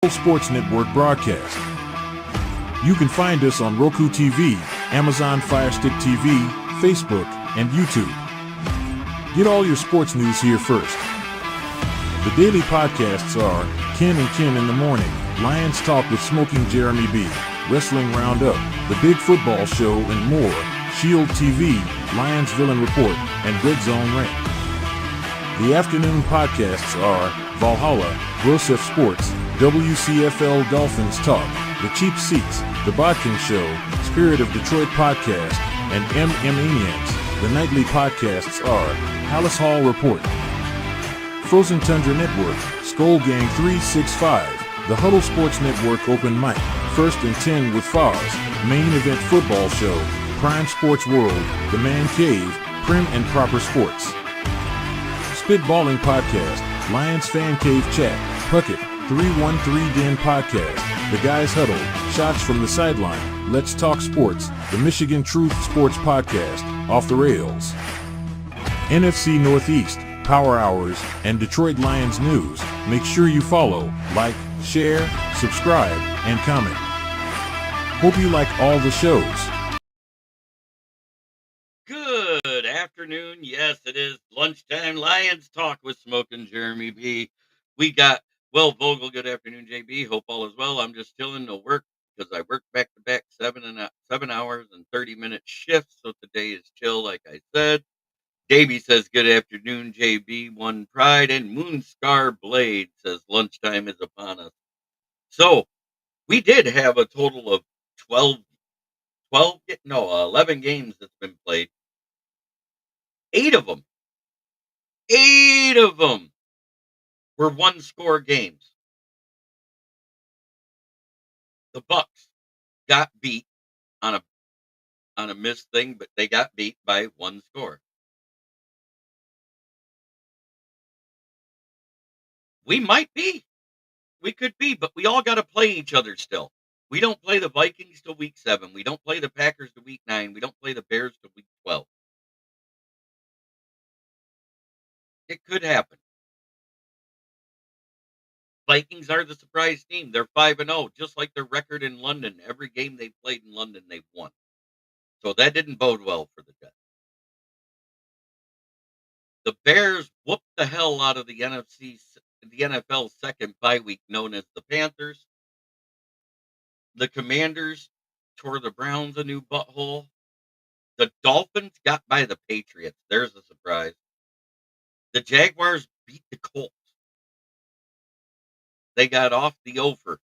Sports Network broadcast. You can find us on Roku TV, Amazon Fire Stick TV, Facebook, and YouTube. Get all your sports news here first. The daily podcasts are Ken and Ken in the Morning, Lions Talk with Smoking Jeremy B, Wrestling Roundup, The Big Football Show, and more, Shield TV, Lions Villain Report, and Red Zone Rant. The afternoon podcasts are Valhalla, Grosef Sports, WCFL Dolphins Talk, The Cheap Seats, The Bodkin Show, Spirit of Detroit Podcast, and Maniacs. The nightly podcasts are Hallis Hall Report, Frozen Tundra Network, Skull Gang 365, The Huddle Sports Network Open Mic, First and 10 with Foz, Main Event Football Show, Prime Sports World, The Man Cave, Prim and Proper Sports. Spitballing Podcast, Lions Fan Cave Chat, Puckett, 313 Den Podcast, The Guys Huddle, Shots from the Sideline, Let's Talk Sports, The Michigan Truth Sports Podcast, Off the Rails, NFC Northeast, Power Hours, and Detroit Lions News. Make sure you follow, like, share, subscribe, and comment. Hope you like all the shows. Good afternoon. Yes, it is lunchtime. Lions Talk with Smoking Jeremy B. We got Will Vogel. Good afternoon, JB. Hope all is well. I'm just chilling to work because I work back to back 7 hours and 30-minute shifts. So today is chill, like I said. Davey says, good afternoon, JB. One Pride. And Moonscar Blade says, lunchtime is upon us. So we did have a total of 11 games that's been played. 8 of them were one-score games. The Bucks got beat on a missed thing, but they got beat by one score. We might be. We could be, but we all got to play each other still. We don't play the Vikings till week 7. We don't play the Packers till week 9. We don't play the Bears till week 12. It could happen. Vikings are the surprise team. They're 5-0, just like their record in London. Every game they played in London, they've won. So that didn't bode well for the Jets. The Bears whooped the hell out of the NFL's second bye week, known as the Panthers. The Commanders tore the Browns a new butthole. The Dolphins got by the Patriots. There's a surprise. The Jaguars beat the Colts. They got off the over.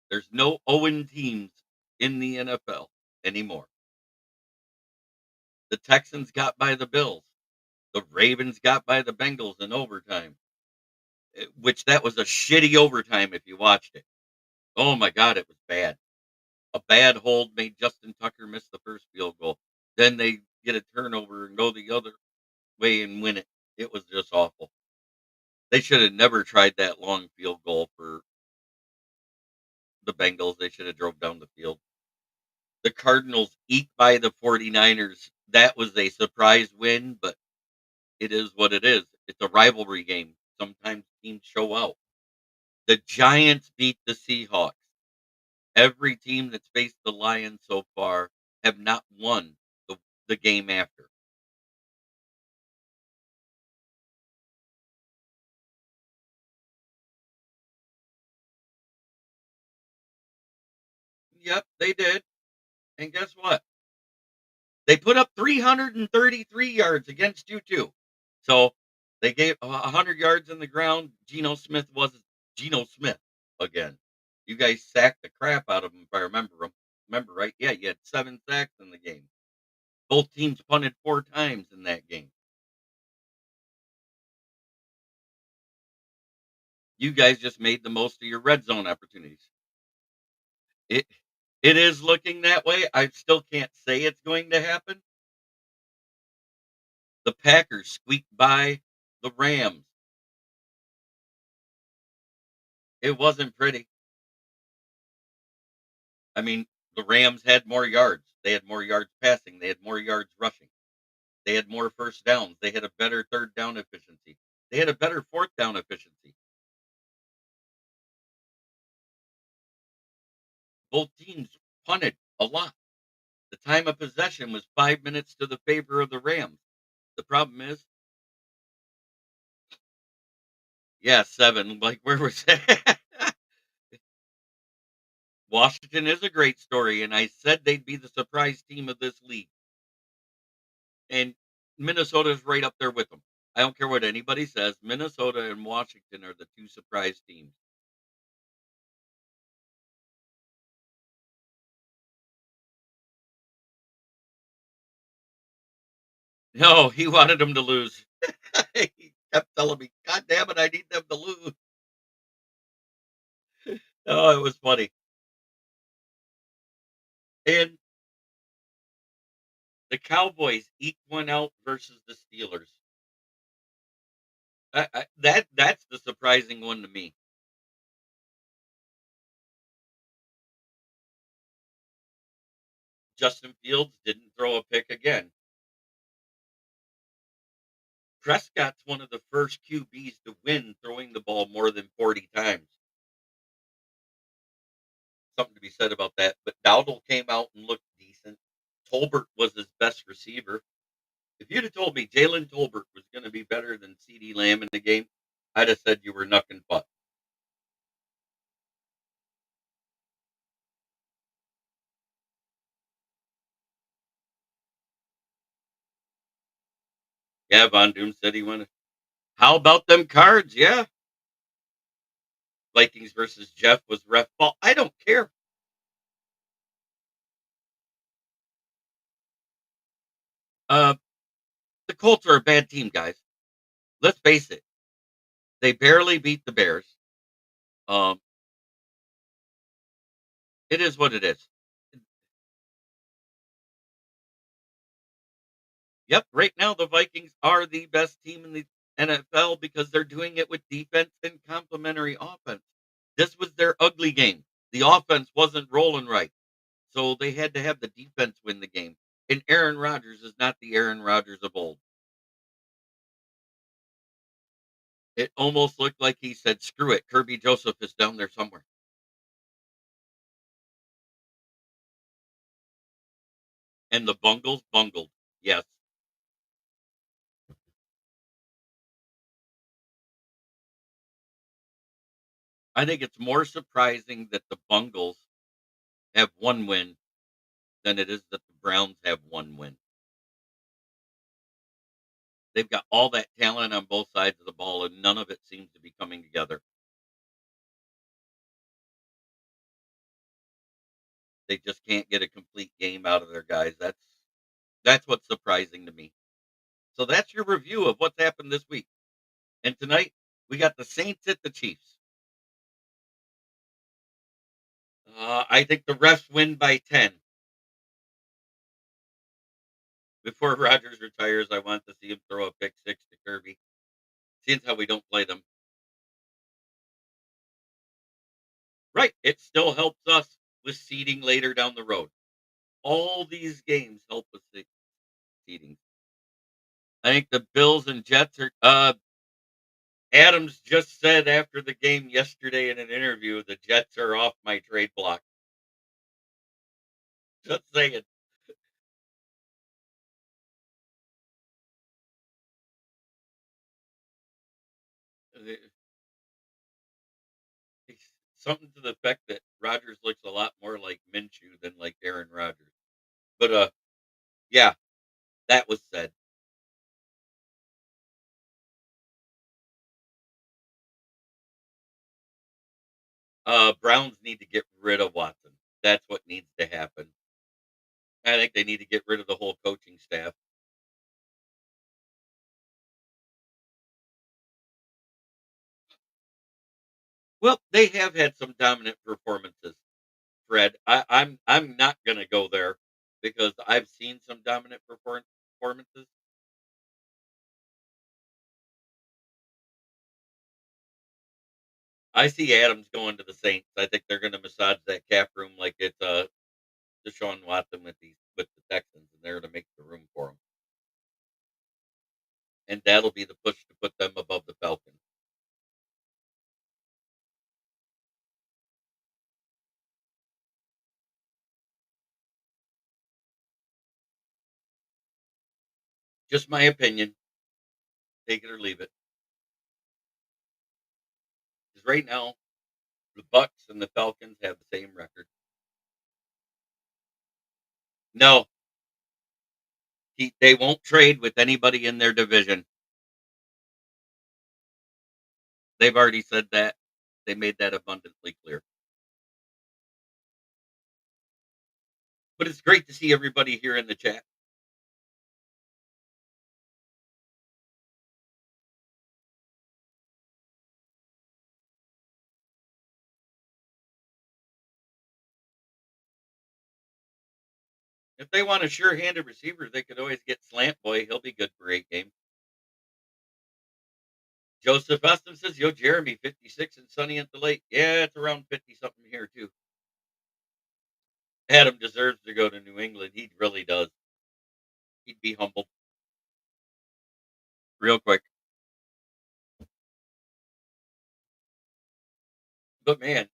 There's no 0 teams in the NFL anymore. The Texans got by the Bills. The Ravens got by the Bengals in overtime, which that was a shitty overtime if you watched it. Oh my God, it was bad. A bad hold made Justin Tucker miss the first field goal. Then they get a turnover and go the other way and win it. It was just awful. They should have never tried that long field goal for the Bengals. They should have drove down the field. The Cardinals eked by the 49ers. That was a surprise win, but it is what it is. It's a rivalry game. Sometimes teams show out. The Giants beat the Seahawks. Every team that's faced the Lions so far have not won the game after. Yep, they did. And guess what? They put up 333 yards against you, too. So they gave 100 yards in the ground. Geno Smith wasn't Geno Smith again. You guys sacked the crap out of him, if I remember right? Yeah, you had 7 sacks in the game. Both teams punted 4 times in that game. You guys just made the most of your red zone opportunities. It is looking that way. I still can't say it's going to happen. The Packers squeaked by the Rams. It wasn't pretty. I mean, the Rams had more yards. They had more yards passing. They had more yards rushing. They had more first downs. They had a better third down efficiency. They had a better fourth down efficiency. Both teams punted a lot. The time of possession was 5 minutes to the favor of the Rams. The problem is, yeah, 7. Like, where was that? Washington is a great story, and I said they'd be the surprise team of this league. And Minnesota's right up there with them. I don't care what anybody says. Minnesota and Washington are the two surprise teams. No, he wanted them to lose. He kept telling me, "God damn it, I need them to lose." Oh, it was funny. And the Cowboys eked one out versus the Steelers. That's the surprising one to me. Justin Fields didn't throw a pick again. Prescott's one of the first QBs to win throwing the ball more than 40 times. Something to be said about that. But Dowdle came out and looked decent. Tolbert was his best receiver. If you'd have told me Jalen Tolbert was going to be better than CD Lamb in the game, I'd have said you were knucking butt. Yeah, Von Doom said he won. How about them cards? Yeah. Vikings versus Jeff was ref ball. I don't care. Uh, the Colts are a bad team, guys. Let's face it. They barely beat the Bears. Um, it is what it is. Yep, right now the Vikings are the best team in the NFL because they're doing it with defense and complementary offense. This was their ugly game. The offense wasn't rolling right. So they had to have the defense win the game. And Aaron Rodgers is not the Aaron Rodgers of old. It almost looked like he said, "Screw it, Kirby Joseph is down there somewhere." And the Bungles bungled. Yes. I think it's more surprising that the Bungles have one win than it is that the Browns have one win. They've got all that talent on both sides of the ball, and none of it seems to be coming together. They just can't get a complete game out of their guys. That's what's surprising to me. So that's your review of what's happened this week. And tonight we got the Saints at the Chiefs. I think the refs win by 10. Before Rodgers retires, I want to see him throw a pick six to Kirby. Seems how we don't play them. Right. It still helps us with seeding later down the road. All these games help with seeding. I think the Bills and Jets are. Adams just said after the game yesterday in an interview, the Jets are off my trade block. Just saying. Uh, Something to the effect that Rodgers looks a lot more like Minshew than like Aaron Rodgers. But yeah, that was said. Browns need to get rid of Watson. That's what needs to happen. I think they need to get rid of the whole coaching staff. Well, they have had some dominant performances, Fred. I'm not gonna go there because I've seen some dominant performances. I see Adams going to the Saints. I think they're gonna massage that cap room like it's Deshaun Watson with the Texans, and they're gonna make the room for him. And that'll be the push to put them above the Falcons. Just my opinion. Take it or leave it. Because right now, the Bucks and the Falcons have the same record. No, they won't trade with anybody in their division. They've already said that. They made that abundantly clear. But it's great to see everybody here in the chat. If they want a sure-handed receiver, they could always get Slant Boy. He'll be good for 8 games. Joseph Eston says, "Yo, Jeremy, 56 and sunny at the lake." Yeah, it's around 50 something here too. Adam deserves to go to New England. He really does. He'd be humbled. Real quick. But man,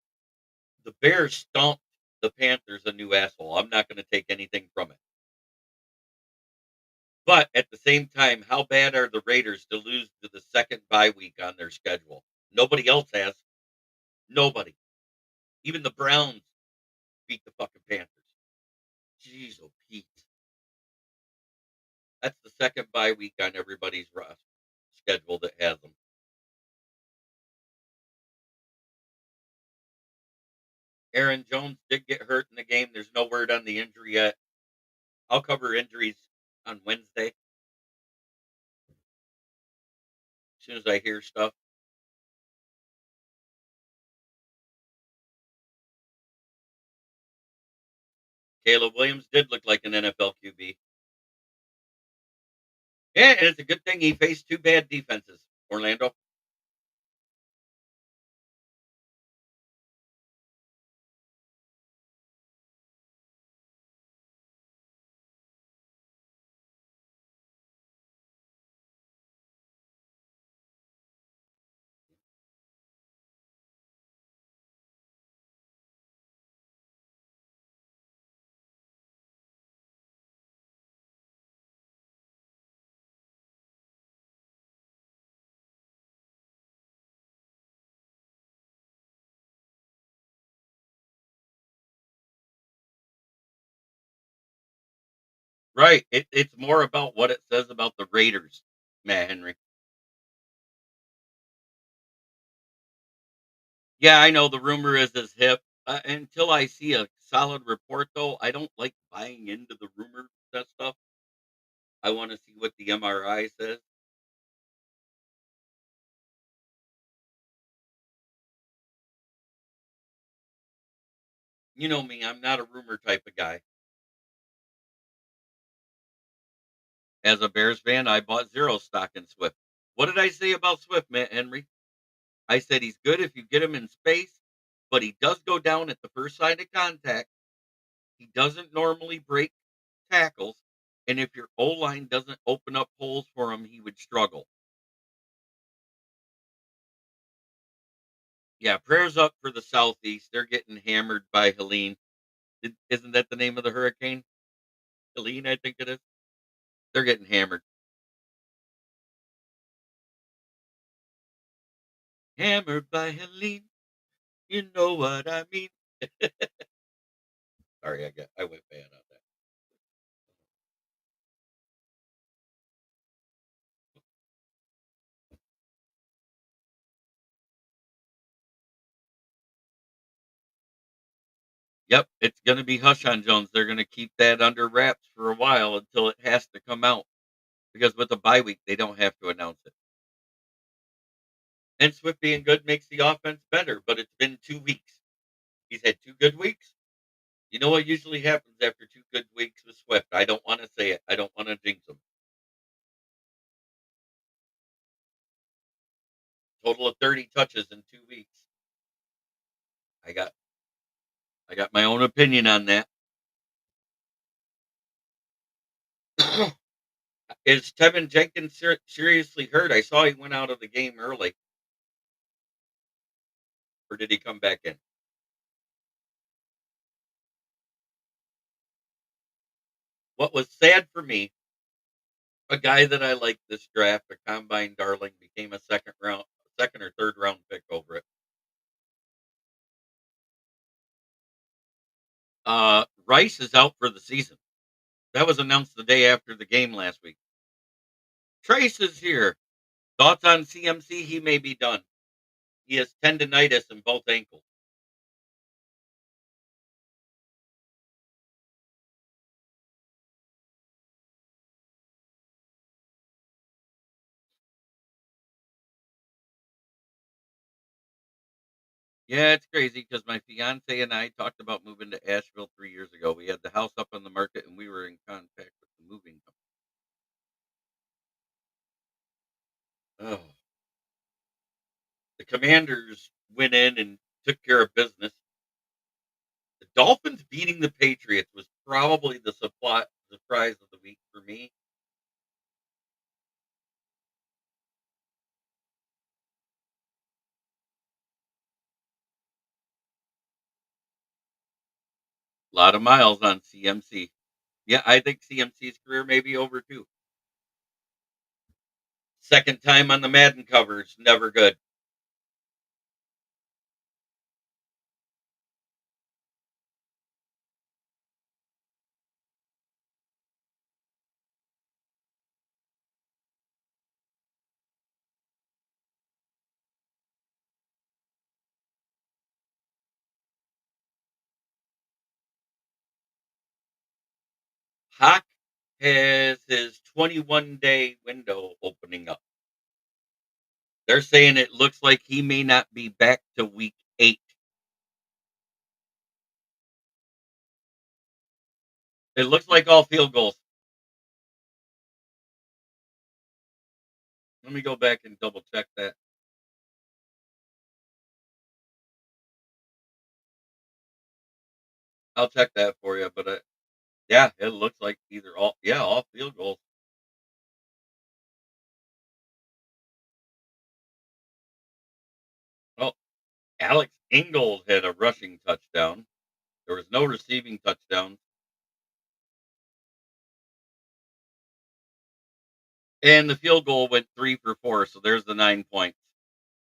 the Bears stomped the Panthers a new asshole. I'm not going to take anything from it. But at the same time, how bad are the Raiders to lose to the second bye week on their schedule? Nobody else has. Nobody. Even the Browns beat the fucking Panthers. Jeez, oh Pete. That's the second bye week on everybody's schedule that has them. Aaron Jones did get hurt in the game. There's no word on the injury yet. I'll cover injuries on Wednesday. As soon as I hear stuff. Caleb Williams did look like an NFL QB. Yeah, and it's a good thing he faced two bad defenses, Orlando. Right. It's more about what it says about the Raiders, Matt Henry. Yeah, I know the rumor is his hip. Until I see a solid report, though, I don't like buying into the rumor that stuff. I want to see what the MRI says. You know me, I'm not a rumor type of guy. As a Bears fan, I bought zero stock in Swift. What did I say about Swift, Matt Henry? I said he's good if you get him in space, but he does go down at the first sign of contact. He doesn't normally break tackles, and if your O line doesn't open up holes for him, he would struggle. Yeah, prayers up for the Southeast. They're getting hammered by Helene. Isn't that the name of the hurricane? Helene, I think it is. They're getting hammered. Hammered by Helene. You know what I mean. Sorry, I went bad on that. Yep, it's going to be hush on Jones. They're going to keep that under wraps for a while until it has to come out because with the bye week, they don't have to announce it. And Swift being good makes the offense better, but it's been 2 weeks. He's had 2 good weeks. You know what usually happens after 2 good weeks with Swift? I don't want to say it. I don't want to jinx him. Total of 30 touches in 2 weeks. I got my own opinion on that. Is Tevin Jenkins seriously hurt? I saw he went out of the game early. Or did he come back in? What was sad for me A guy that I like this draft, a combine darling, became a second or third round pick over it. Rice is out for the season. That was announced the day after the game last week. Trace is here. Thoughts on CMC? He may be done. He has tendonitis in both ankles. Yeah, it's crazy because my fiance and I talked about moving to Asheville 3 years ago. We had the house up on the market and we were in contact with the moving company. Oh, the Commanders went in and took care of business. The Dolphins beating the Patriots was probably the surprise of the week for me. A lot of miles on CMC. Yeah, I think CMC's career may be over too. Second time on the Madden covers, never good. Hawk has his 21-day window opening up. They're saying it looks like he may not be back to week 8. It looks like all field goals. Let me go back and double check that. I'll check that for you, but yeah, it looks like either all field goals. Well, Alex Ingold had a rushing touchdown. There was no receiving touchdowns, and the field goal went 3 for 4. So there's the 9 points.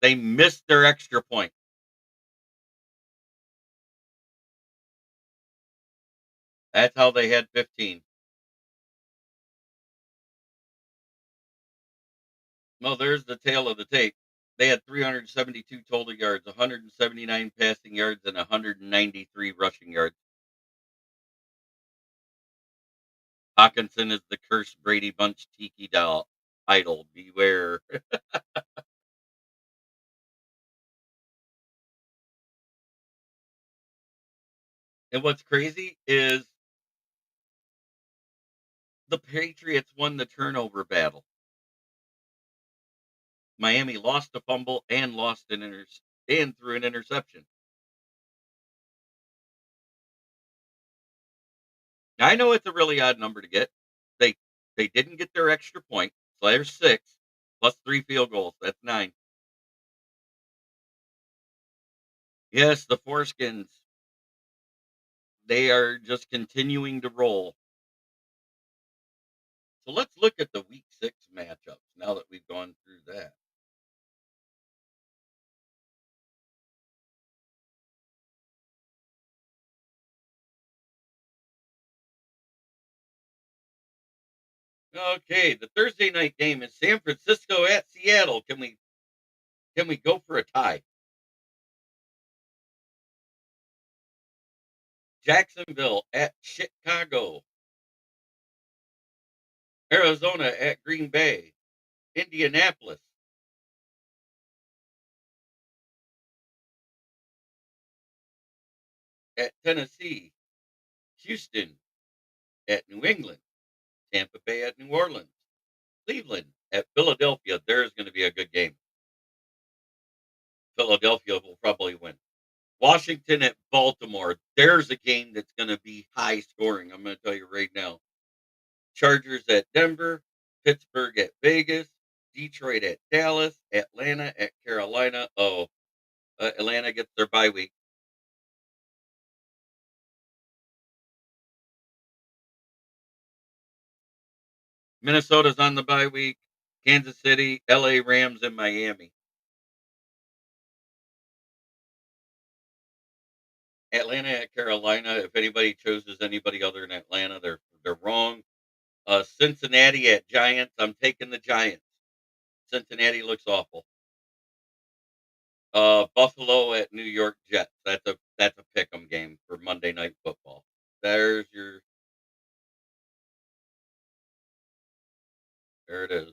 They missed their extra point. That's how they had 15. Well, there's the tail of the tape. They had 372 total yards, 179 passing yards, and 193 rushing yards. Hawkinson is the cursed Brady Bunch tiki doll idol. Beware. And what's crazy is the Patriots won the turnover battle. Miami lost a fumble and and threw an interception. Now, I know it's a really odd number to get. They they didn't get their extra point, so there's 6 plus 3 field goals. That's 9. Yes, the Foreskins, they are just continuing to roll. So let's look at the week 6 matchups now that we've gone through that. Okay, the Thursday night game is San Francisco at Seattle. Can we go for a tie? Jacksonville at Chicago. Arizona at Green Bay. Indianapolis at Tennessee. Houston at New England. Tampa Bay at New Orleans. Cleveland at Philadelphia. There's going to be a good game. Philadelphia will probably win. Washington at Baltimore. There's a game that's going to be high scoring. I'm going to tell you right now. Chargers at Denver. Pittsburgh at Vegas. Detroit at Dallas. Atlanta at Carolina. Oh, Atlanta gets their bye week. Minnesota's on the bye week. Kansas City, LA Rams, and Miami. Atlanta at Carolina. If anybody chooses anybody other than Atlanta, they're wrong. Cincinnati at Giants. I'm taking the Giants. Cincinnati looks awful. Buffalo at New York Jets. That's a pick'em game for Monday Night Football. There's your there it is.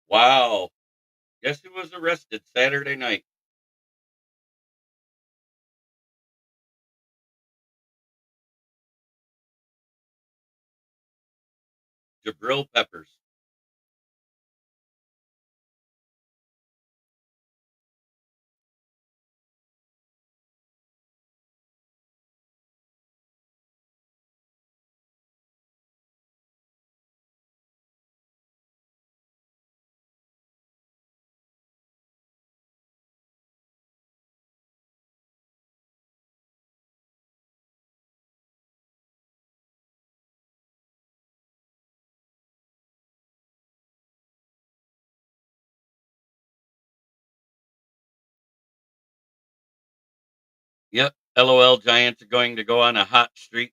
Wow. Guess who was arrested Saturday night? Jabril Peppers. Yep. LOL Giants are going to go on a hot streak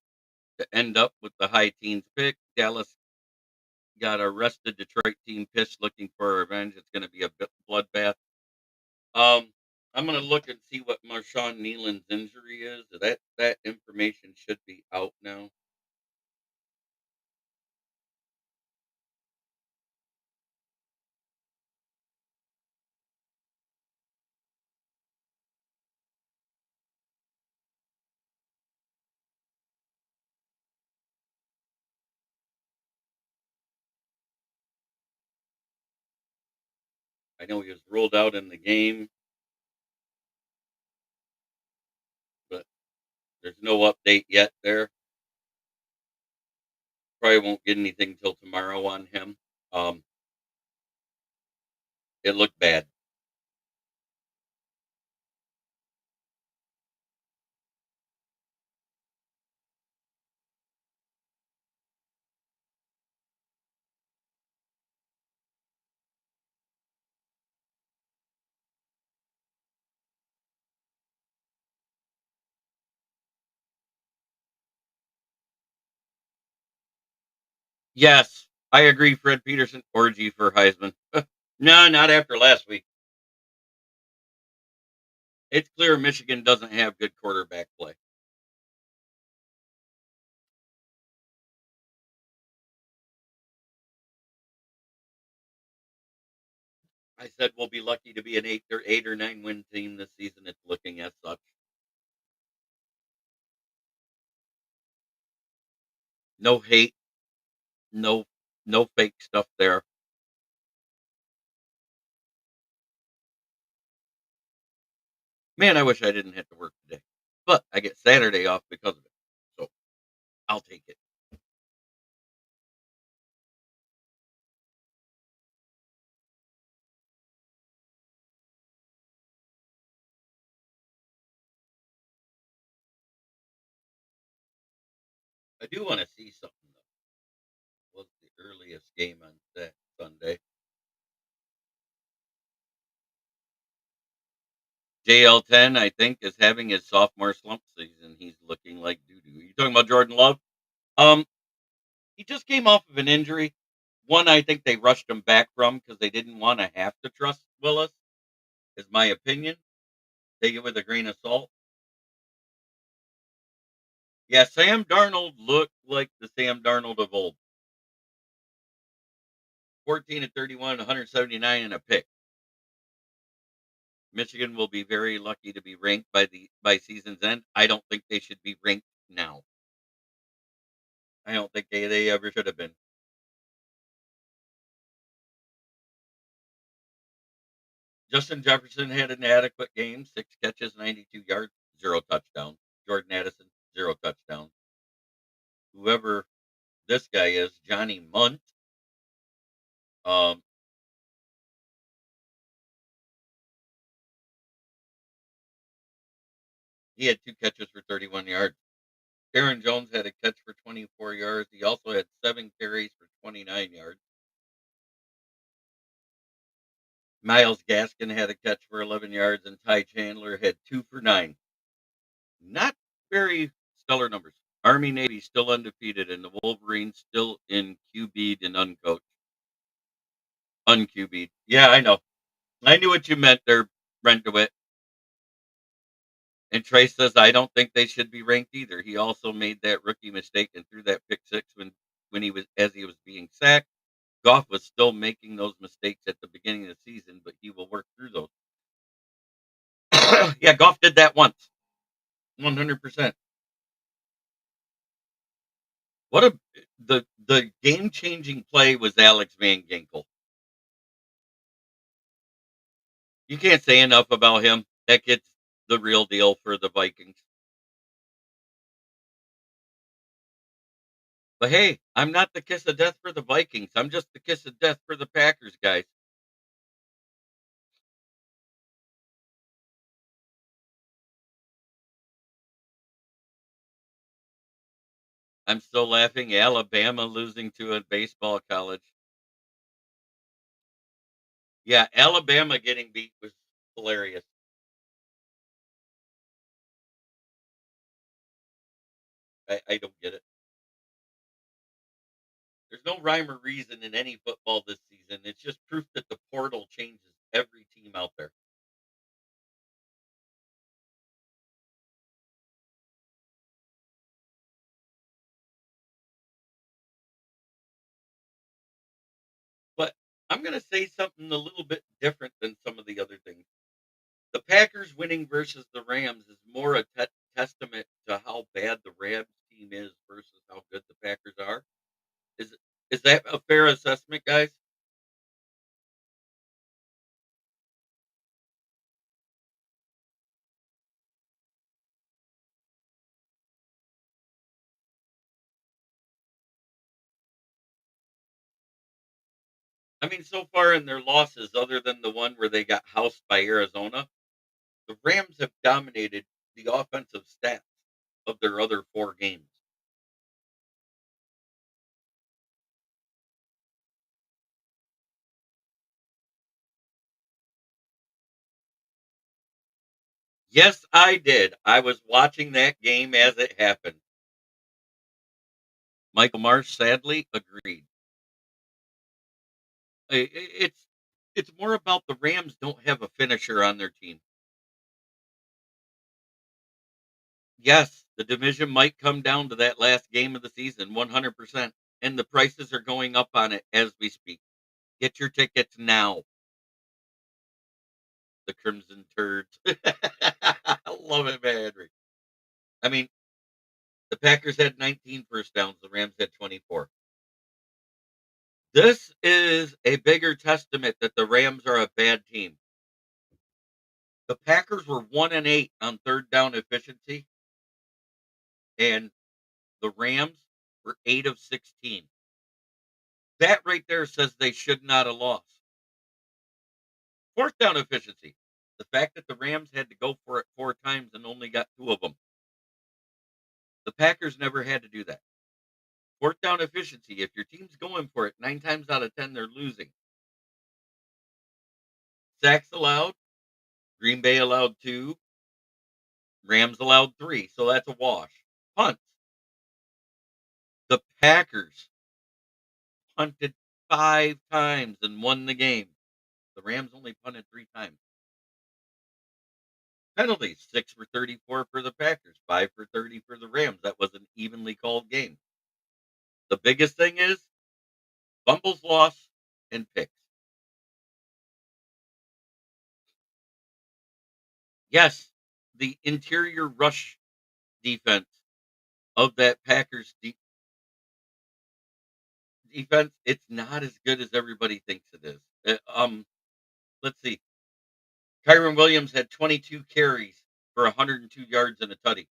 to end up with the high teens pick. Dallas got arrested. Detroit team pissed looking for revenge. It's going to be a bloodbath. Um, I'm going to look and see what Marshawn Nealon's injury is. That information should be out now. I know he was ruled out in the game, but there's no update yet there. Probably won't get anything till tomorrow on him. Um, it looked bad. Yes, I agree. Fred Peterson orgy for Heisman. No, not after last week. It's clear Michigan doesn't have good quarterback play. I said we'll be lucky to be an eight or nine win team this season. It's looking as such. No hate, no no fake stuff there. Man, I wish I didn't have to work today, but I get Saturday off because of it, so I'll take it. I do want to see something though. What's the earliest game on that Sunday? JL10, I think, is having his sophomore slump season. He's looking like doo doo. You talking about Jordan Love? Um, he just came off of an injury. One, I think they rushed him back from because they didn't want to have to trust Willis. Is my opinion. Take it with a grain of salt. Yeah, Sam Darnold looked like the Sam Darnold of old. 14 and 31, 179 and a pick. Michigan will be very lucky to be ranked by season's end. I don't think they should be ranked now. I don't think they ever should have been. Justin Jefferson had an adequate game, 6 catches, 92 yards, 0 touchdowns. Jordan Addison, 0 touchdowns. Whoever this guy is, Johnny Munt, um, he had 2 catches for 31 yards. Aaron Jones had a catch for 24 yards. He also had 7 carries for 29 yards. Myles Gaskin had a catch for 11 yards, and Ty Chandler had 2 for 9. Not very stellar numbers. Army Navy still undefeated, and the Wolverines still in QB'd and uncoached. UnQB'd. Yeah, I know. I knew what you meant there, Brentowit. And Trey says, I don't think they should be ranked either. He also made that rookie mistake and threw that pick six when he was being sacked. Goff was still making those mistakes at the beginning of the season, but he will work through those. Yeah, Goff did that once. 100%. What a the game changing play was Alex Van Ginkel. You can't say enough about him. That kid's the real deal for the Vikings. But hey, I'm not the kiss of death for the Vikings. I'm just the kiss of death for the Packers, guys. I'm still laughing. Alabama losing to a baseball college. Yeah, Alabama getting beat was hilarious. I don't get it. There's no rhyme or reason in any football this season. It's just proof that the portal changes every team out there. But I'm going to say something a little bit different than some of the other things. The Packers winning versus the Rams is more a testament to how bad the Rams team is versus how good the Packers are. Is is that a fair assessment, guys? I mean, so far in their losses, other than the one where they got housed by Arizona, the Rams have dominated the offensive stats of their other 4 games. Yes, I did. I was watching that game as it happened. Michael Marsh sadly agreed. It's more about the Rams don't have a finisher on their team. Yes, the division might come down to that last game of the season, 100%. And the prices are going up on it as we speak. Get your tickets now. The Crimson Turds. I love it, man, Henry. I mean, the Packers had 19 first downs. The Rams had 24. This is a bigger testament that the Rams are a bad team. The Packers were 1-8 on third down efficiency, and the Rams were 8 of 16. That right there says they should not have lost. Fourth down efficiency. The fact that the Rams had to go for it 4 times and only got 2 of them. The Packers never had to do that. Fourth down efficiency. If your team's going for it, 9 times out of 10, they're losing. Sacks allowed. Green Bay allowed 2. Rams allowed 3. So that's a wash. Punts. The Packers punted 5 times and won the game. The Rams only punted 3 times. Penalties 6 for 34 for the Packers, 5 for 30 for the Rams. That was an evenly called game. The biggest thing is fumbles lost, and picks. Yes, the interior rush defense of that Packers defense, it's not as good as everybody thinks it is. Let's see. Kyron Williams had 22 carries for 102 yards and a tutty.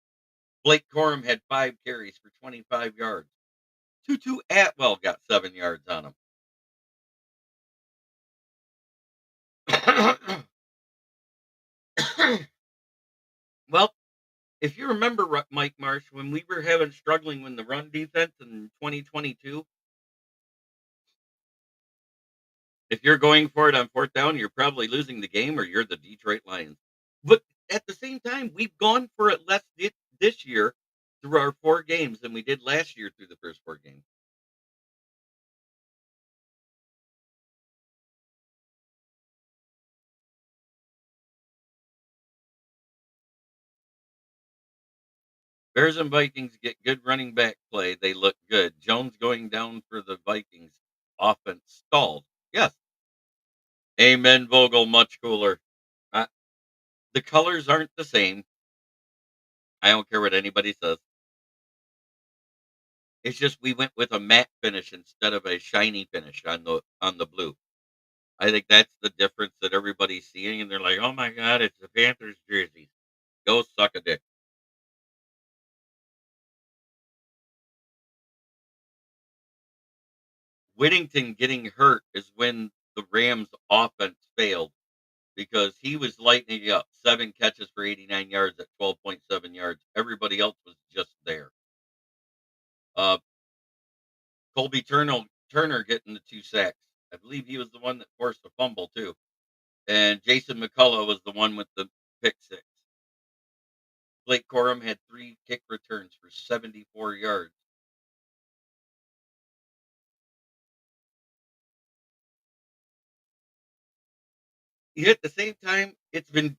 Blake Corum had 5 carries for 25 yards. Tutu Atwell got 7 yards on him. Well, if you remember, Mike Marsh, when we were having struggling with the run defense in 2022, if you're going for it on fourth down, you're probably losing the game or you're the Detroit Lions. But at the same time, we've gone for it less this year through our 4 games than we did last year through the first 4 games. Bears and Vikings get good running back play. They look good. Jones going down for the Vikings. Offense stalled. Yes. Amen, Vogel. Much cooler. Uh, the colors aren't the same. I don't care what anybody says. It's just we went with a matte finish instead of a shiny finish on the blue. I think that's the difference that everybody's seeing, and they're like, "Oh my god, it's the Panthers jersey. Go suck a dick." Whittington getting hurt is when the Rams' offense failed because he was lighting it up. 7 catches for 89 yards at 12.7 yards. Everybody else was just there. Uh, Colby Turner getting the 2 sacks. I believe he was the one that forced a fumble too. And Jason McCullough was the one with the pick six. Blake Corum had 3 kick returns for 74 yards. Yet at the same time, it's been,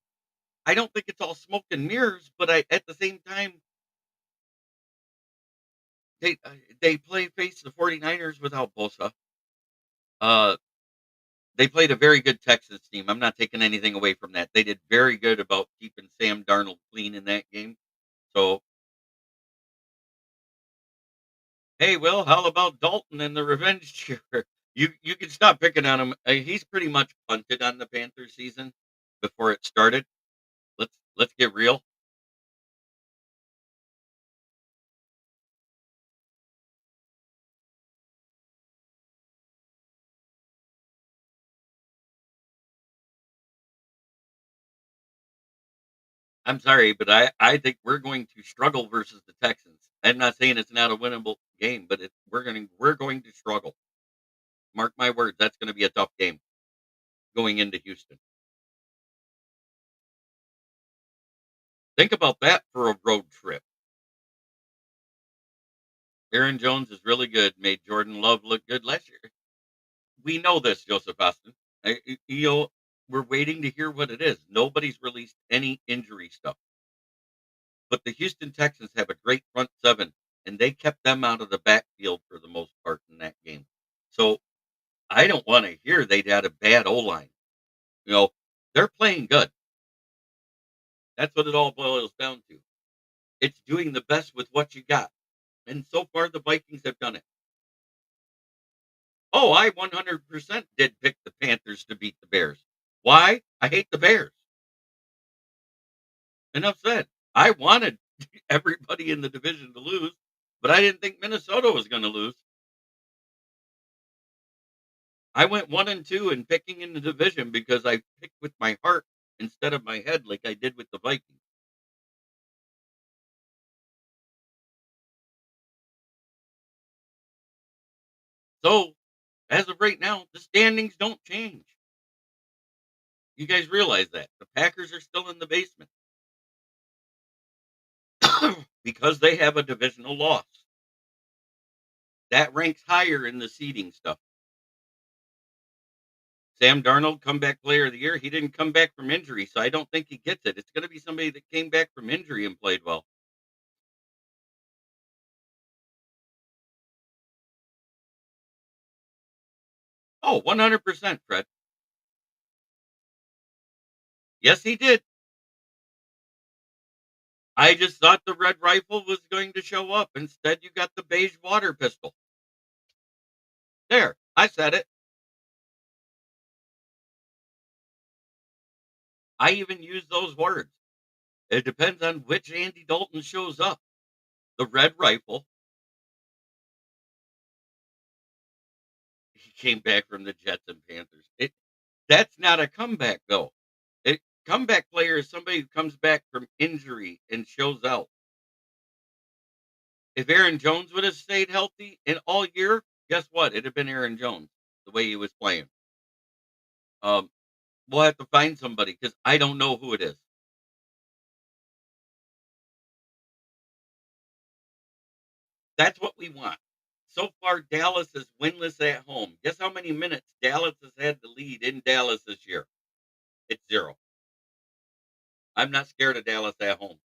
I don't think it's all smoke and mirrors, but at the same time, they uh, they face the 49ers without Bosa. Uh, they played a very good Texas team. I'm not taking anything away from that. They did very good about keeping Sam Darnold clean in that game. So, hey, Will, how about Dalton and the revenge tour? You can stop picking on him. He's pretty much punted on the Panthers season before it started. Let's get real. I'm sorry, but I think we're going to struggle versus the Texans. I'm not saying it's not a winnable game, but we're going to struggle. Mark my words, that's going to be a tough game going into Houston. Think about that for a road trip. Aaron Jones is really good. Made Jordan Love look good last year. We know this, Joseph Austin. You know, we're waiting to hear what it is. Nobody's released any injury stuff, but the Houston Texans have a great front seven, and they kept them out of the backfield for the most part in that game. So I don't want to hear they had a bad O line. You know, they're playing good. That's what it all boils down to. It's doing the best with what you got. And so far, the Vikings have done it. Oh, I 100% did pick the Panthers to beat the Bears. Why? I hate the Bears. Enough said. I wanted everybody in the division to lose, but I didn't think Minnesota was going to lose. I went 1-2 in picking in the division because I picked with my heart instead of my head like I did with the Vikings. So, as of right now, the standings don't change. You guys realize that. The Packers are still in the basement because they have a divisional loss. That ranks higher in the seeding stuff. Sam Darnold, comeback player of the year. He didn't come back from injury, so I don't think he gets it. It's going to be somebody that came back from injury and played well. Oh, 100%, Fred. Yes, he did. I just thought the red rifle was going to show up. Instead, you got the beige water pistol. There, I said it. I even use those words. It depends on which Andy Dalton shows up. The red rifle, he came back from the Jets and Panthers. That's not a comeback though. Comeback player is somebody who comes back from injury and shows out. If Aaron Jones would have stayed healthy in all year, guess what? It'd have been Aaron Jones the way he was playing. Um, we'll have to find somebody because I don't know who it is. That's what we want. So far, Dallas is winless at home. Guess how many minutes Dallas has had the lead in Dallas this year? It's 0. I'm not scared of Dallas at home.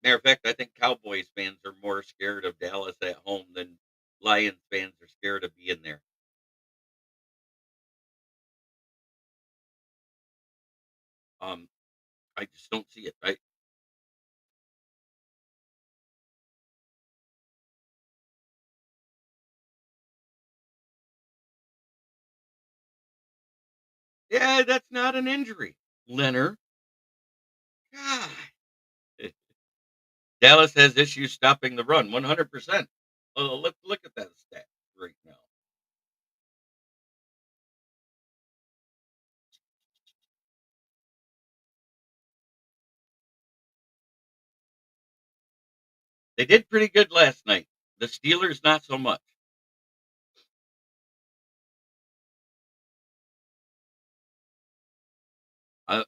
Matter of fact, I think Cowboys fans are more scared of Dallas at home than Lions fans are scared of being there. Um, I just don't see it. Yeah, that's not an injury. Leonard, God, Dallas has issues stopping the run. 100%. Oh, look at that stat right now. They did pretty good last night. The Steelers, not so much. Uh,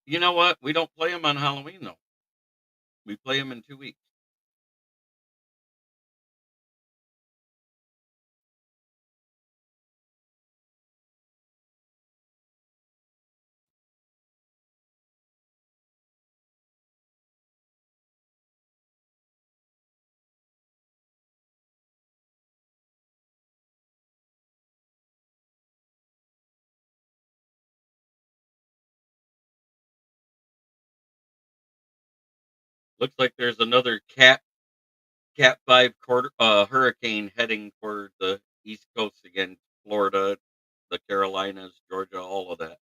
you know what? We don't play them on Halloween though. We play them in 2 weeks. Looks like there's another Cat 5 hurricane heading toward the East Coast again. Florida, the Carolinas, Georgia, all of that.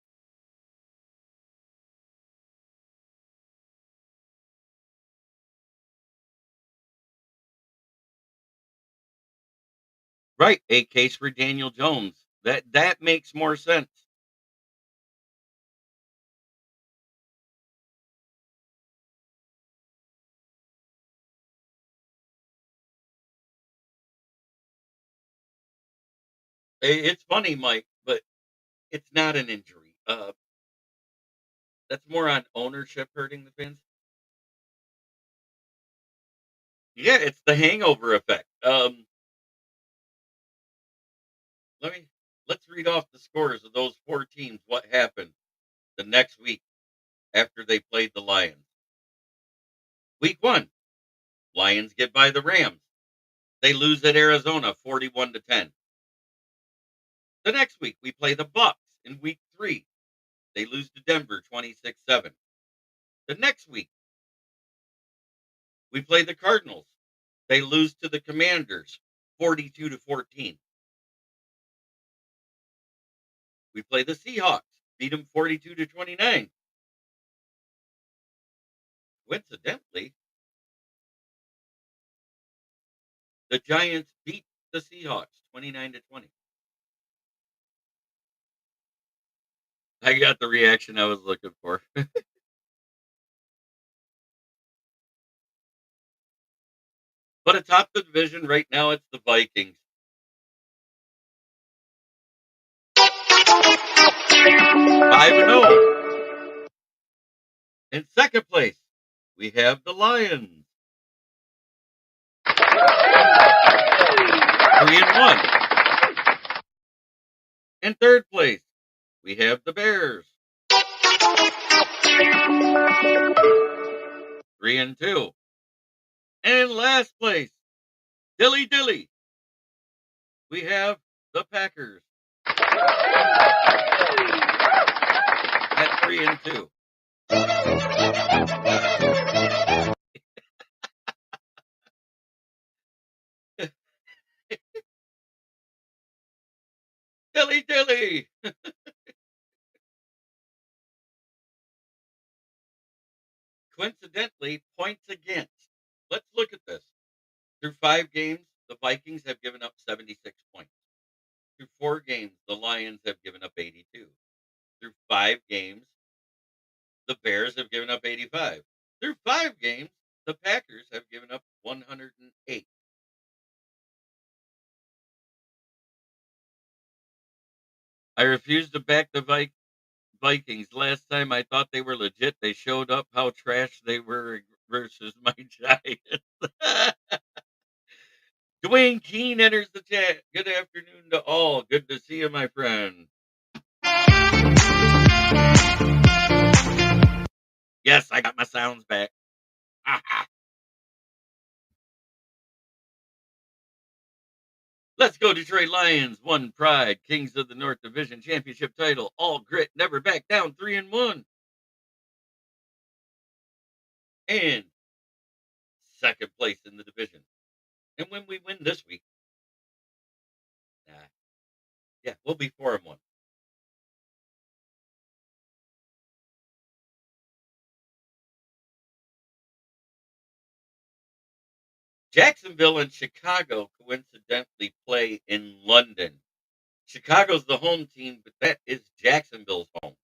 Right, a case for Daniel Jones. That makes more sense. It's funny, Mike, but it's not an injury. That's more on ownership hurting the fans. Yeah, it's the hangover effect. Let me let's read off the scores of those 4 teams. What happened the next week after they played the Lions? Week 1, Lions get by the Rams. They lose at Arizona 41-10. The next week we play the Bucks in week 3. They lose to Denver 26-7. The next week we play the Cardinals. They lose to the Commanders 42-14. We play the Seahawks, beat them 42-29. Coincidentally, the Giants beat the Seahawks 29-20. I got the reaction I was looking for. But atop the division right now, it's the Vikings. 5-0. In second place, we have the Lions. 3-1. In third place, we have the Bears. 3-2. And in last place, Dilly dilly. We have the Packers at 3-2. Dilly dilly. Coincidentally, points against. Let's look at this. Through 5 games, the Vikings have given up 76 points. Through 4 games, the Lions have given up 82. Through 5 games, the Bears have given up 85. Through 5 games, the Packers have given up 108. I refuse to back the Vikings. Last time I thought they were legit. They showed up how trash they were versus my Giants. Dwayne Keene enters the chat. Good afternoon to all. Good to see you, my friend. Yes, I got my sounds back. Let's go, Detroit Lions. One pride. Kings of the North Division Championship title. All grit. Never back down. 3-1. And second place in the division. And when we win this week, nah, yeah, we'll be 4-1. Jacksonville and Chicago coincidentally play in London. Chicago's the home team, but that is Jacksonville's home.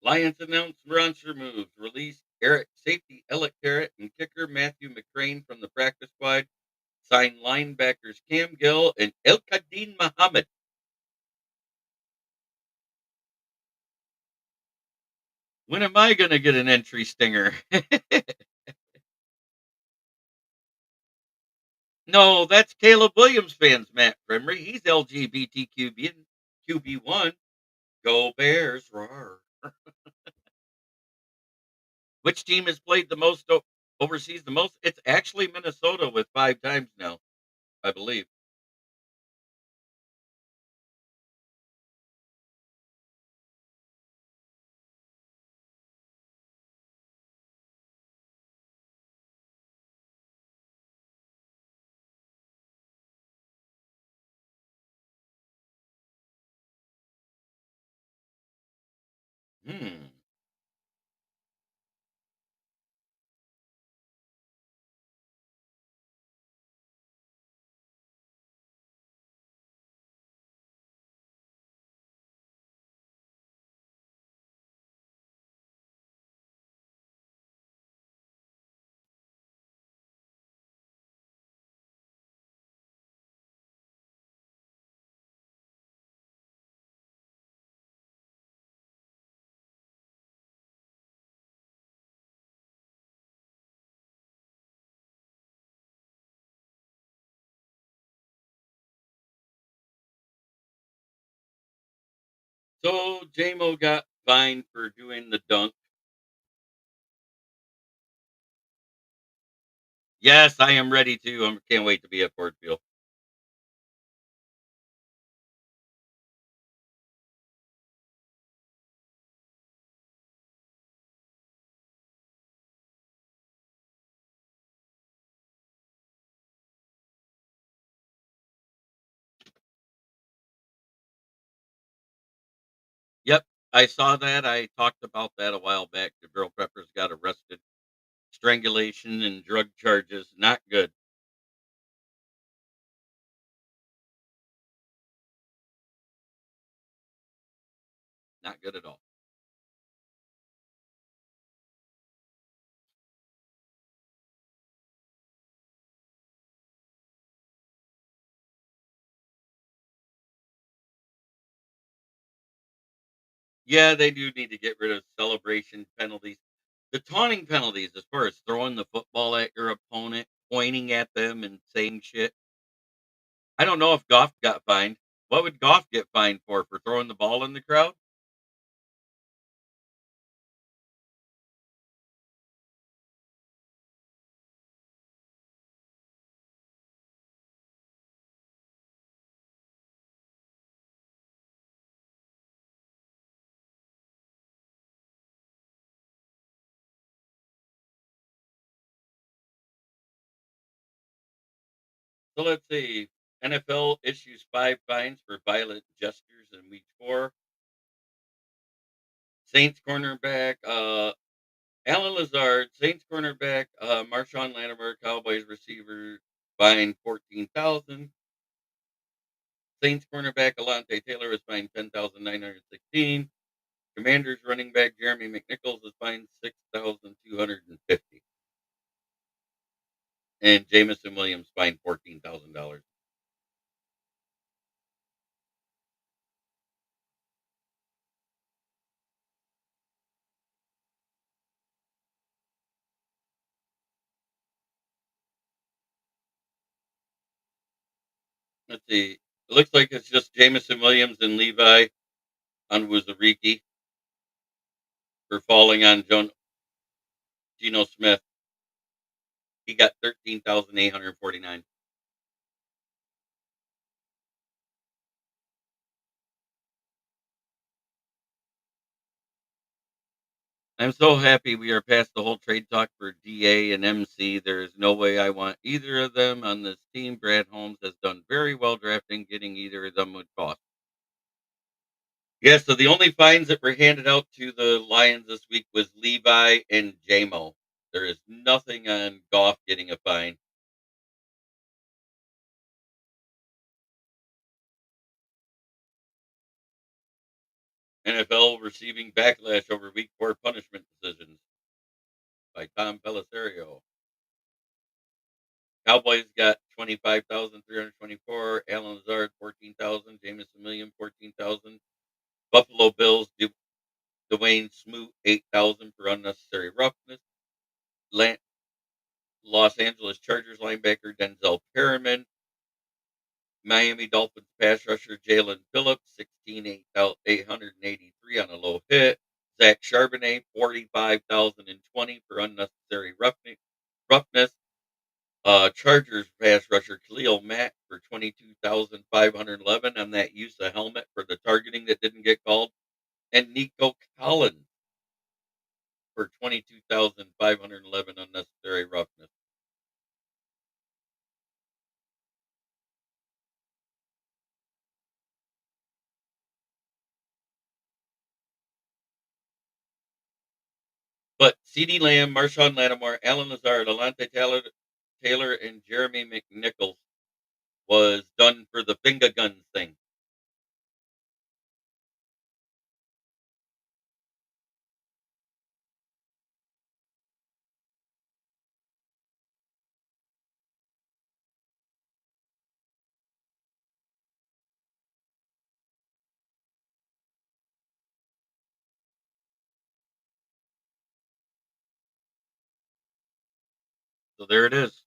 Lions announced roster moves. Released Eric safety Alec Garrett and kicker Matthew McCrane from the practice squad. Signed linebackers Cam Gill and El Kadin Muhammad. When am I going to get an entry stinger? No, that's Caleb Williams fans, Matt Fremery. He's LGBTQB QB1. Go Bears. Roar. Which team has played the most overseas the most? It's actually Minnesota with 5 times now, I believe. Hmm. So JMO got fined for doing the dunk. Yes, I am ready to. I can't wait to be at Ford Field. Yep, I saw that. I talked about that a while back. The girl preppers got arrested. Strangulation and drug charges. Not good. Not good at all. Yeah, they do need to get rid of celebration penalties. The taunting penalties, as far as throwing the football at your opponent, pointing at them, and saying shit. I don't know if Goff got fined. What would Goff get fined for throwing the ball in the crowd? So let's see. NFL issues 5 fines for violent gestures in week 4. Saints cornerback, Alan Lazard, Saints cornerback, Marshawn Lattimore, Cowboys receiver fined 14,000. Saints cornerback Alante Taylor was fined 10,916. Commanders running back Jeremy McNichols was fined 6,250. And Jamison Williams fined $14,000. Let's see. It looks like it's just Jamison Williams and Levi Onwuzurike for falling on Geno Smith. He got 13,849. I'm so happy we are past the whole trade talk for DA and MC. There is no way I want either of them on this team. Brad Holmes has done very well drafting. Getting either of them would cost. Yeah, so the only fines that were handed out to the Lions this week was Levi and JMO. There is nothing on Goff getting a fine. NFL receiving backlash over week 4 punishment decisions by Tom Pelissero. Cowboys got 25,324. Alan Lazard 14,000. Jameson Williams 14,000. Buffalo Bills Dwayne Smoot 8,000 for unnecessary roughness. Lan- Los Angeles Chargers linebacker Denzel Perriman. Miami Dolphins pass rusher Jalen Phillips 16,883 on a low hit. Zach Charbonnet 45,020 for unnecessary roughness. Chargers pass rusher Khalil Mack for 22,511 on that use of helmet for the targeting that didn't get called, and Nico Collins for 22,511 unnecessary roughness. But C.D. Lamb, Marshawn Lattimore, Alan Lazard, Alante Taylor, and Jeremy McNichols was done for the finger guns thing. So there it is.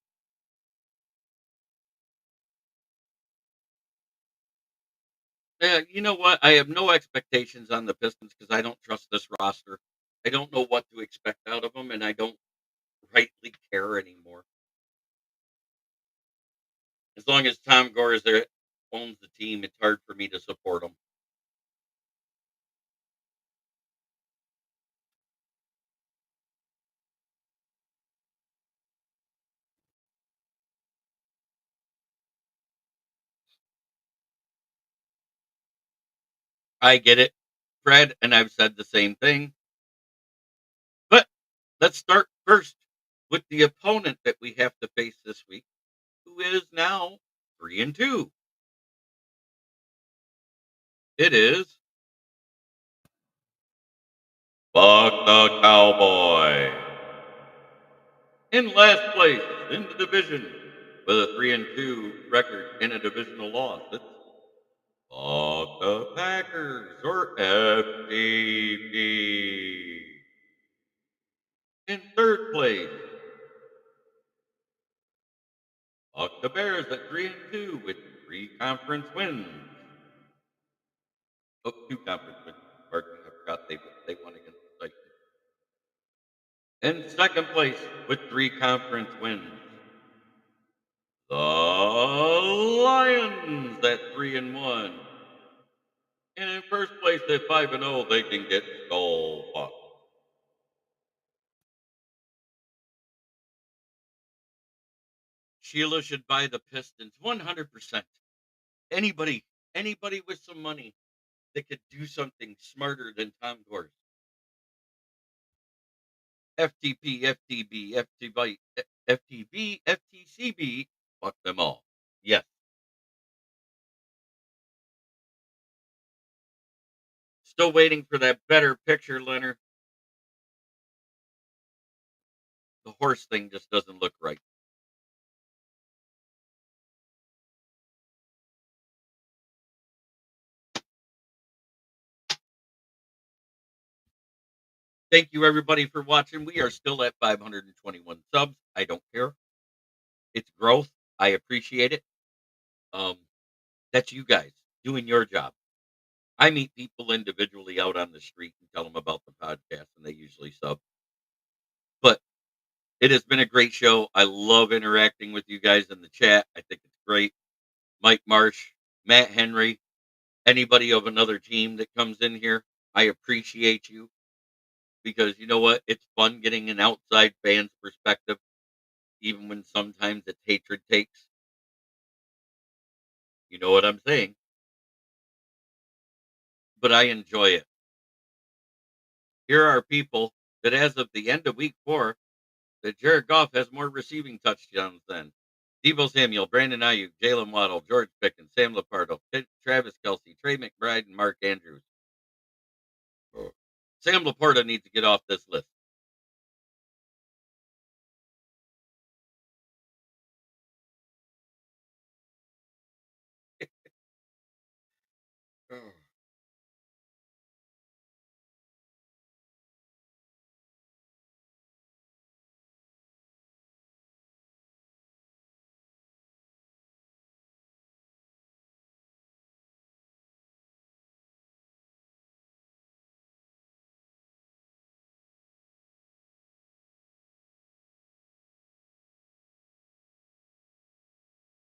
Yeah, you know what? I have no expectations on the Pistons because I don't trust this roster. I don't know what to expect out of them, and I don't rightly care anymore. As long as Tom Gore is there, owns the team, it's hard for me to support him. I get it, Fred, and I've said the same thing. But let's start first with the opponent that we have to face this week, who is now 3-2. It is Fuck the Cowboy. In last place in the division with a 3-2 record in a divisional loss. It's Fuck the Packers or FGP. conference wins. Oh, two conference wins. Pardon me, I forgot they won against the Titans. In second place with three conference wins, the Lions at 3-1. And in first place at 5-0, they can get Skull Buck. Sheila should buy the Pistons 100%. Anybody, anybody with some money that could do something smarter than Tom Gores. FTP, FTB, FTB, FTB, FTCB, fuck them all. Yes. Still waiting for that better picture, Leonard. The horse thing just doesn't look right. Thank you, everybody, for watching. We are still at 521 subs. I don't care. It's growth. I appreciate it. Um, that's you guys doing your job. I meet people individually out on the street and tell them about the podcast, and they usually sub. But it has been a great show. I love interacting with you guys in the chat. I think it's great. Mike Marsh, Matt Henry, anybody of another team that comes in here, I appreciate you because you know what? It's fun getting an outside fan's perspective, even when sometimes it's hatred takes. You know what I'm saying? But I enjoy it. Here are people that, as of the end of week 4, that Jared Goff has more receiving touchdowns than Deebo Samuel, Brandon Ayuk, Jalen Waddle, George Pickens, Sam Laporta, Travis Kelsey, Trey McBride, and Mark Andrews. Sam Laporta needs to get off this list.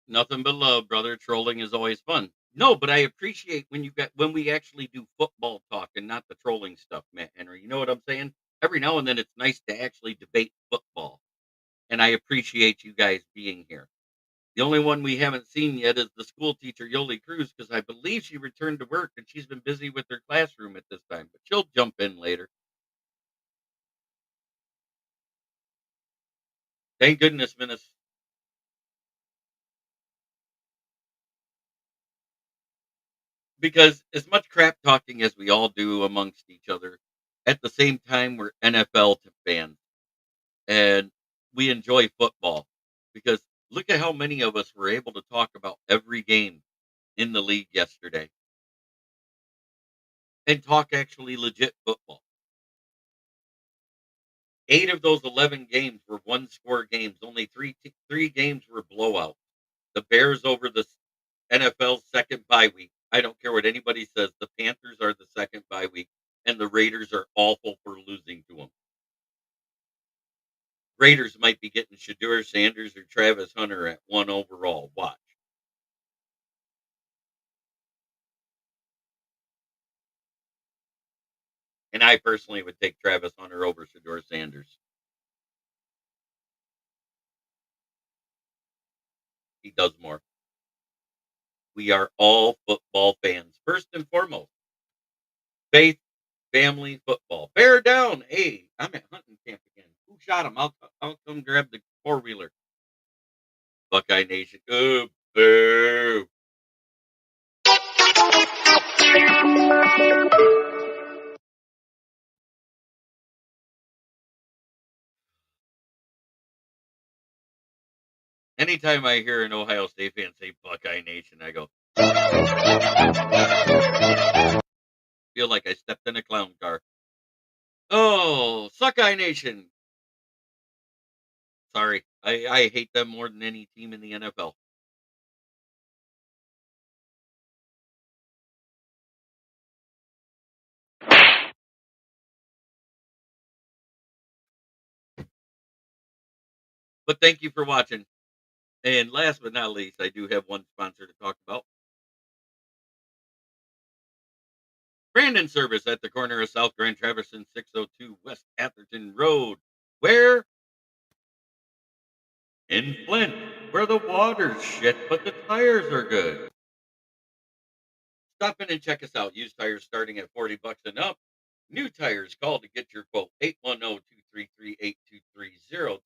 Nothing but love, brother. Trolling is always fun. No, but I appreciate when we actually do football talk and not the trolling stuff, Matt Henry. You know what I'm saying? Every now and then it's nice to actually debate football. And I appreciate you guys being here. The only one we haven't seen yet is the school teacher, Yoli Cruz, because I believe she returned to work and she's been busy with her classroom at this time, but she'll jump in later. Thank goodness, Minnesota. Because as much crap talking as we all do amongst each other, at the same time, we're NFL fans and we enjoy football. Because look at how many of us were able to talk about every game in the league yesterday and talk actually legit football. 8 of those 11 games were one-score games. Only three games were blowouts. The Bears over the NFL's second bye week. I don't care what anybody says. The Panthers are the second bye week, and the Raiders are awful for losing to them. Raiders might be getting Shedeur Sanders or Travis Hunter at 1 overall. Watch. And I personally would take Travis Hunter over Shedeur Sanders. He does more. We are all football fans, first and foremost. Faith, family, football. Bear down. Hey, I'm at hunting camp again. Who shot him? I'll come grab the four-wheeler. Buckeye Nation. Oh, boo. Anytime I hear an Ohio State fan say Buckeye Nation, I go, feel like I stepped in a clown car. Oh, Suckeye Nation. Sorry. I hate them more than any team in the NFL. But thank you for watching. And last but not least, I do have one sponsor to talk about. Brandon Service at the corner of South Grand Traverse and 602 West Atherton Road. Where? In Flint, where the water's shit, but the tires are good. Stop in and check us out. Used tires starting at 40 bucks and up. New tires, call to get your quote. 810-233-8230.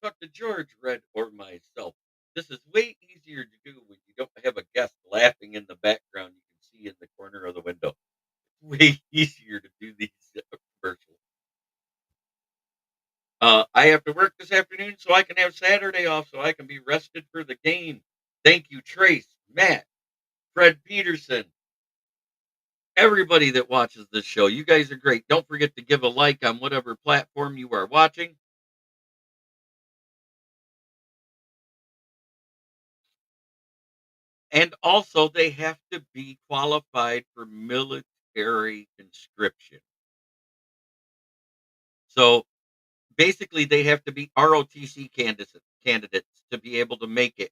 Talk to George, Red, or myself. This is way easier to do when you don't have a guest laughing in the background you can see in the corner of the window. Way easier to do these commercials. I have to work this afternoon so I can have Saturday off so I can be rested for the game. Thank you, Trace, Matt, Fred Peterson, everybody that watches this show. You guys are great. Don't forget to give a like on whatever platform you are watching. And also, they have to be qualified for military conscription. So basically, they have to be ROTC candidates to be able to make it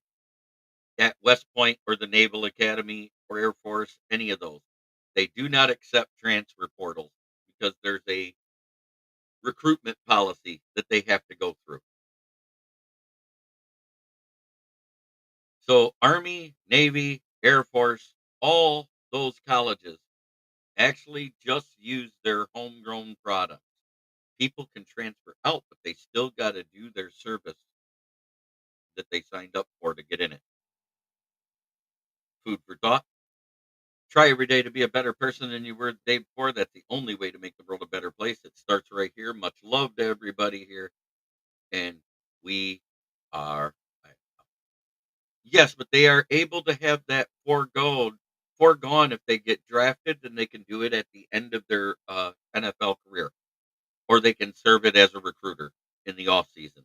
at West Point or the Naval Academy or Air Force, any of those. They do not accept transfer portals because there's a recruitment policy that they have to go through. So Army, Navy, Air Force, all those colleges actually just use their homegrown products. People can transfer out, but they still got to do their service that they signed up for to get in it. Food for thought. Try every day to be a better person than you were the day before. That's the only way to make the world a better place. It starts right here. Much love to everybody here. And we are, yes, but they are able to have that foregone if they get drafted, then they can do it at the end of their NFL career, or they can serve it as a recruiter in the off season.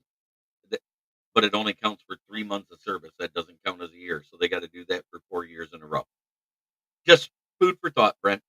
But it only counts for 3 months of service. That doesn't count as a year. So they got to do that for 4 years in a row. Just food for thought, Brent.